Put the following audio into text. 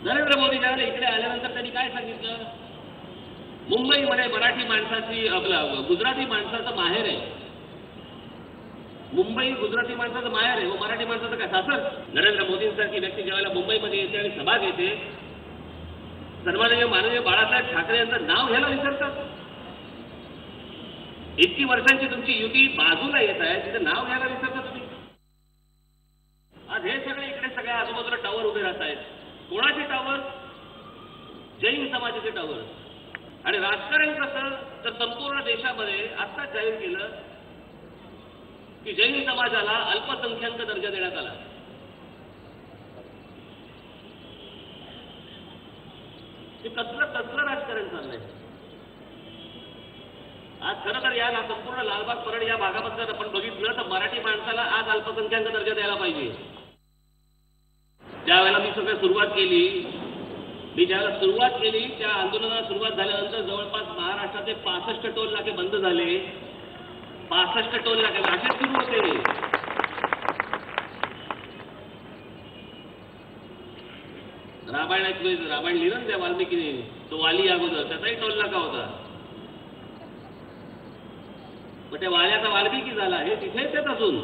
नरेंद्र मोदी ज्यावेळेला इकडे आल्यानंतर त्यांनी काय सांगितलं, मुंबईमध्ये मराठी माणसाची गुजराती माणसाचं माहेर आहे, मुंबई गुजराती माणसाचं माहेर आहे, मराठी माणसाचं काय सासर. नरेंद्र मोदींसारखी व्यक्ती ज्यावेळेला मुंबईमध्ये येते आणि सभा घेते, सन्माननीय माननीय बाळासाहेब ठाकरे यांचं नाव घ्यायला विसरतात. इतकी वर्षांची तुमची युती बाजूला येत आहे, तिथे नाव घ्यायला विसरतात तुम्ही. आज हे सगळे इकडे सगळ्या आजूबाजूला टावर उभे राहत आहेत. कोणाचे टावर? जैन समाजाचे टावर. आणि राजकारण कसं, तर संपूर्ण देशामध्ये आत्ताच जाहीर केलं की जैन समाजाला अल्पसंख्याक दर्जा देण्यात आला. हे कसलं राजकारण चाललंय. आज खरं तर या संपूर्ण लालबाग परळ या भागाबद्दल आपण बघितलं तर मराठी माणसाला आज अल्पसंख्याक दर्जा द्यायला पाहिजे. ज्यावेळेला मी ज्यावेळेला सुरुवात केली त्या आंदोलनाला सुरुवात झाल्यानंतर जवळपास महाराष्ट्राचे 65 टोल नाके बंद झाले. 65 टोल नाके असेच सुरू होते. रामायण लिहिलं त्या वाल्मिकीने, तो वाली अगोदर त्याचाही टोल नाका होता. पण त्या वाल्याचा वाल्मिकी झाला हे तिथेच अजून